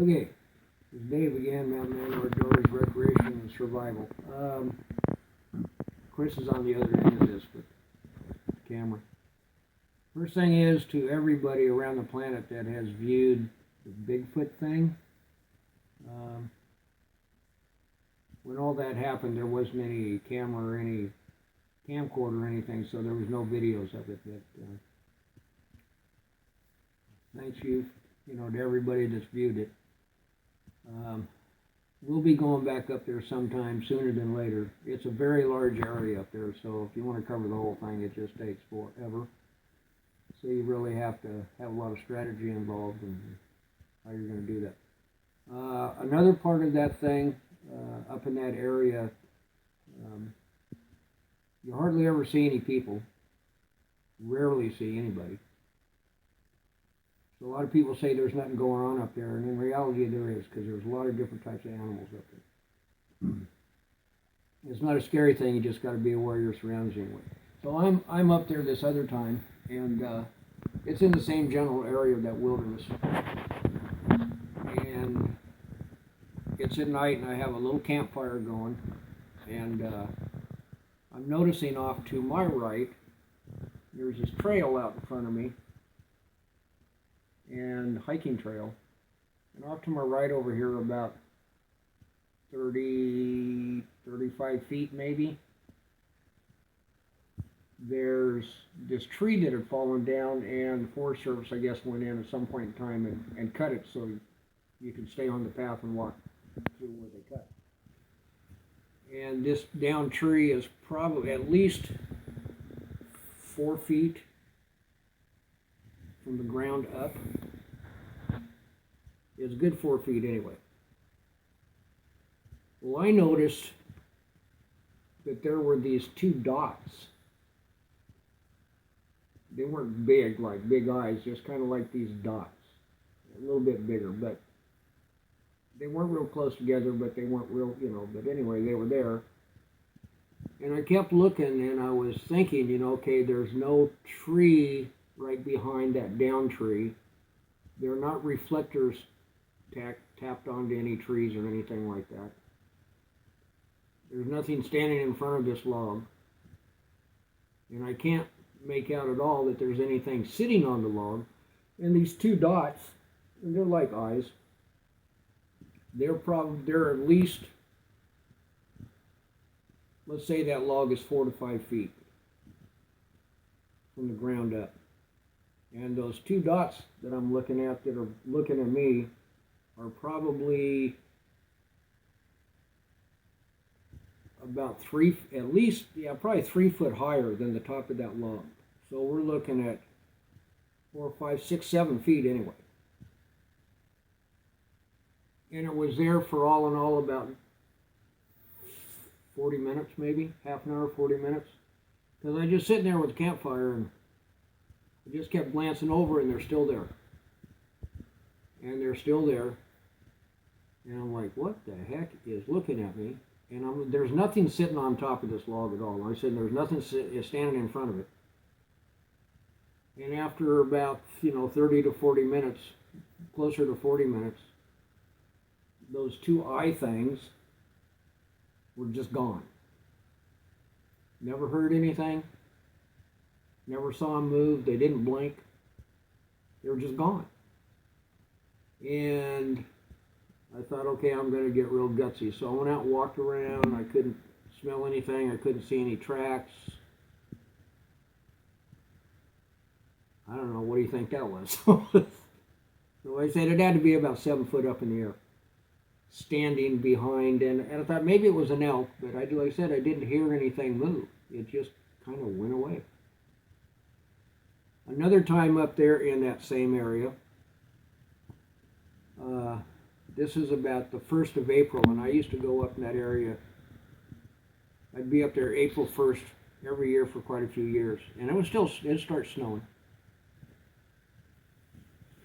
Okay, this is Dave again, Mountain Man Outdoors, Recreation and Survival. Chris is on the other end of this, but camera. First thing is to everybody around the planet that has viewed the Bigfoot thing. When all that happened, there wasn't any camera or any camcorder or anything, so there was no videos of it. But thanks you to everybody that's viewed it. We'll be going back up there sometime sooner than later. It's a very large area up there, so if you want to cover the whole thing, it just takes forever. So you really have to have a lot of strategy involved in how you're going to do that. Another part of that thing, up in that area, you hardly ever see any people. Rarely see anybody. So a lot of people say there's nothing going on up there, and in reality there is, because there's a lot of different types of animals up there. It's not a scary thing, you just got to be aware of your surroundings anyway. So I'm up there this other time, and it's in the same general area of that wilderness. And it's at night, and I have a little campfire going, and I'm noticing off to my right, there's this trail out in front of me, and hiking trail, and off to my right over here about 35 feet maybe, there's this tree that had fallen down, and the Forest Service I guess went in at some point in time and cut it so you could stay on the path and walk through where they cut. And this down tree is probably at least 4 feet from the ground up. It's a good 4 feet anyway. Well, I noticed that there were these two dots. They weren't big, like big eyes, just kind of like these dots. A little bit bigger, but they weren't real close together, but they weren't real, but anyway, they were there. And I kept looking, and I was thinking, okay, there's no tree right behind that down tree. They're not reflectors tapped onto any trees or anything like that. There's nothing standing in front of this log. And I can't make out at all that there's anything sitting on the log. And these two dots, and they're like eyes, they're at least, let's say that log is 4 to 5 feet from the ground up. And those two dots that I'm looking at that are looking at me are probably about probably 3 foot higher than the top of that log. So we're looking at 4, 5, 6, 7 feet anyway. And it was there for all in all about 40 minutes maybe, half an hour, 40 minutes. Because I was just sitting there with the campfire, and I just kept glancing over, and they're still there. And they're still there. And I'm like, what the heck is looking at me? And there's nothing sitting on top of this log at all. I said there's nothing standing in front of it. And after about 30 to 40 minutes, closer to 40 minutes, those two eye things were just gone. Never heard anything. Never saw them move. They didn't blink. They were just gone. And I thought, okay, I'm going to get real gutsy. So I went out and walked around. I couldn't smell anything. I couldn't see any tracks. I don't know. What do you think that was? So I said it had to be about 7 foot up in the air, standing behind. And I thought maybe it was an elk, but like I said, I didn't hear anything move. It just kind of went away. Another time up there in that same area, this is about the 1st of April, and I used to go up in that area. I'd be up there April 1st every year for quite a few years, and it starts snowing.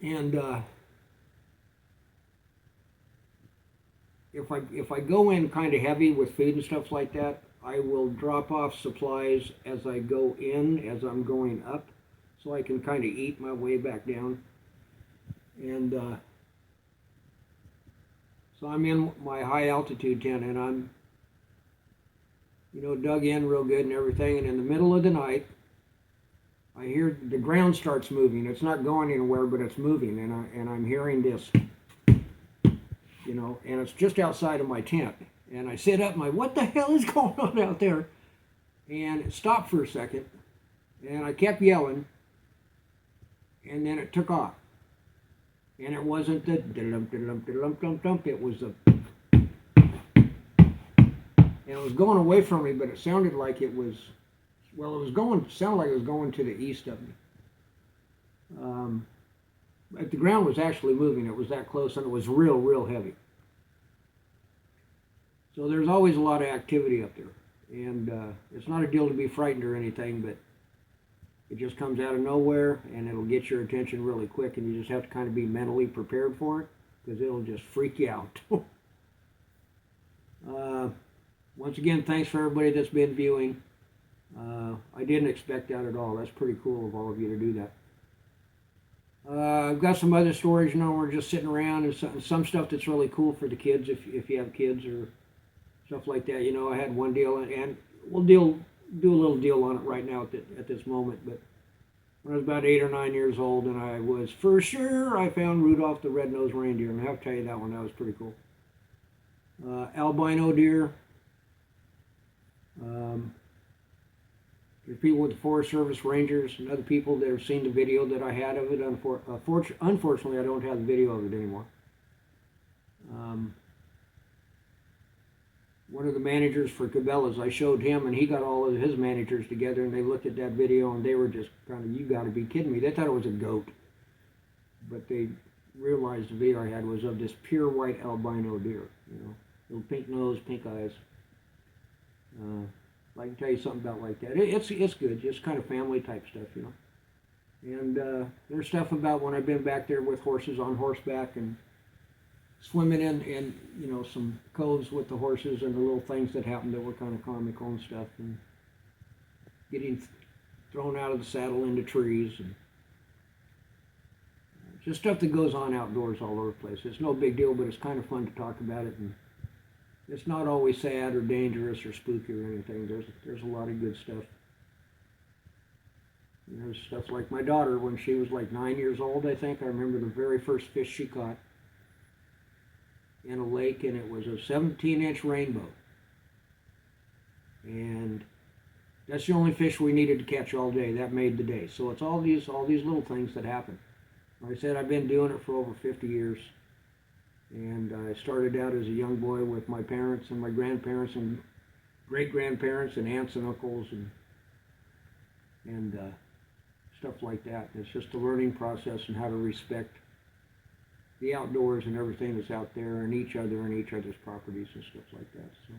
And if I go in kind of heavy with food and stuff like that, I will drop off supplies as I go in, as I'm going up, so I can kind of eat my way back down. And So I'm in my high altitude tent, and I'm, dug in real good and everything. And in the middle of the night, I hear the ground starts moving. It's not going anywhere, but it's moving, and I'm hearing this, and it's just outside of my tent. And I sit up, and what the hell is going on out there? And it stopped for a second, and I kept yelling, and then it took off. And it wasn't the dum-dum-dum-dum-dum-dum, it was the, and it was going away from me, but it sounded like it was, sounded like it was going to the east of me. But the ground was actually moving. It was that close, and it was real, real heavy. So there's always a lot of activity up there. And it's not a deal to be frightened or anything, but it just comes out of nowhere, and it'll get your attention really quick, and you just have to kind of be mentally prepared for it, because it'll just freak you out. Once again, thanks for everybody that's been viewing. I didn't expect that at all. That's pretty cool of all of you to do that. I've got some other stories, we're just sitting around, and some stuff that's really cool for the kids, if you have kids or stuff like that. I had one deal, and we'll do a little deal on it right now at this moment. But when I was about 8 or 9 years old, and I was for sure, I found Rudolph the Red-Nosed Reindeer, and I have to tell you that one, that was pretty cool. Albino deer. There's people with the Forest Service Rangers and other people that have seen the video that I had of it. Unfortunately, I don't have the video of it anymore. One of the managers for Cabela's, I showed him, and he got all of his managers together, and they looked at that video, and they were just kind of, you got to be kidding me. They thought it was a goat. But they realized the video I had was of this pure white albino deer, little pink nose, pink eyes. I can tell you something about like that. It's good, just kind of family type stuff, And there's stuff about when I've been back there with horses on horseback and swimming in some coves with the horses, and the little things that happened that were kind of comical and stuff, and getting thrown out of the saddle into trees, and just stuff that goes on outdoors all over the place. It's no big deal, but it's kind of fun to talk about it, and it's not always sad or dangerous or spooky or anything. There's a lot of good stuff. And there's stuff like my daughter, when she was like 9 years old, I think. I remember the very first fish she caught in a lake, and it was a 17-inch rainbow. And that's the only fish we needed to catch all day. That made the day. So it's all these little things that happen. Like I said, I've been doing it for over 50 years. And I started out as a young boy with my parents and my grandparents and great-grandparents and aunts and uncles and stuff like that. It's just a learning process and how to respect the outdoors and everything that's out there, and each other and each other's properties and stuff like that. So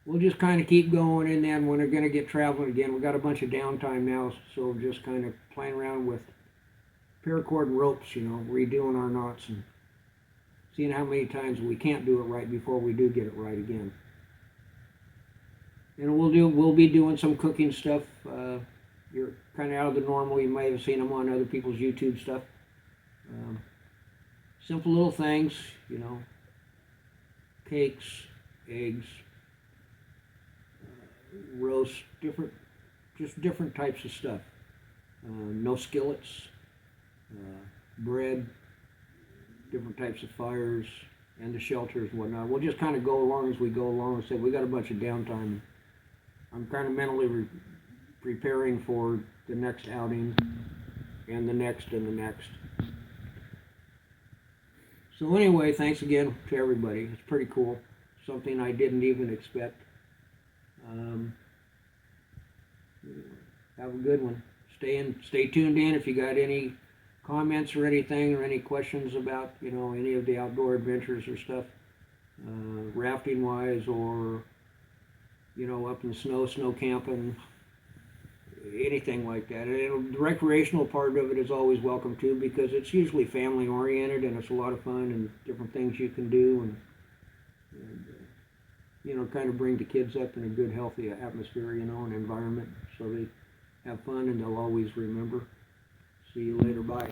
we'll just kind of keep going, and then when we're going to get traveling again, we've got a bunch of downtime now, so just kind of playing around with paracord and ropes, redoing our knots and seeing how many times we can't do it right before we do get it right again. And we'll be doing some cooking stuff. You're kind of out of the normal. You might have seen them on other people's YouTube stuff. Simple little things, cakes, eggs, roast, different types of stuff. No skillets, bread, different types of fires, and the shelters and whatnot. We'll just kind of go along as we go along. And say we got a bunch of downtime. I'm kind of mentally preparing for the next outing and the next and the next. So anyway, thanks again to everybody. It's pretty cool. Something I didn't even expect. Have a good one. Stay tuned in if you got any comments or anything, or any questions about any of the outdoor adventures or stuff, rafting wise, or up in the snow camping, anything like that. And the recreational part of it is always welcome too, because it's usually family oriented, and it's a lot of fun and different things you can do, and kind of bring the kids up in a good, healthy atmosphere, and environment, so they have fun and they'll always remember. See you later. Bye.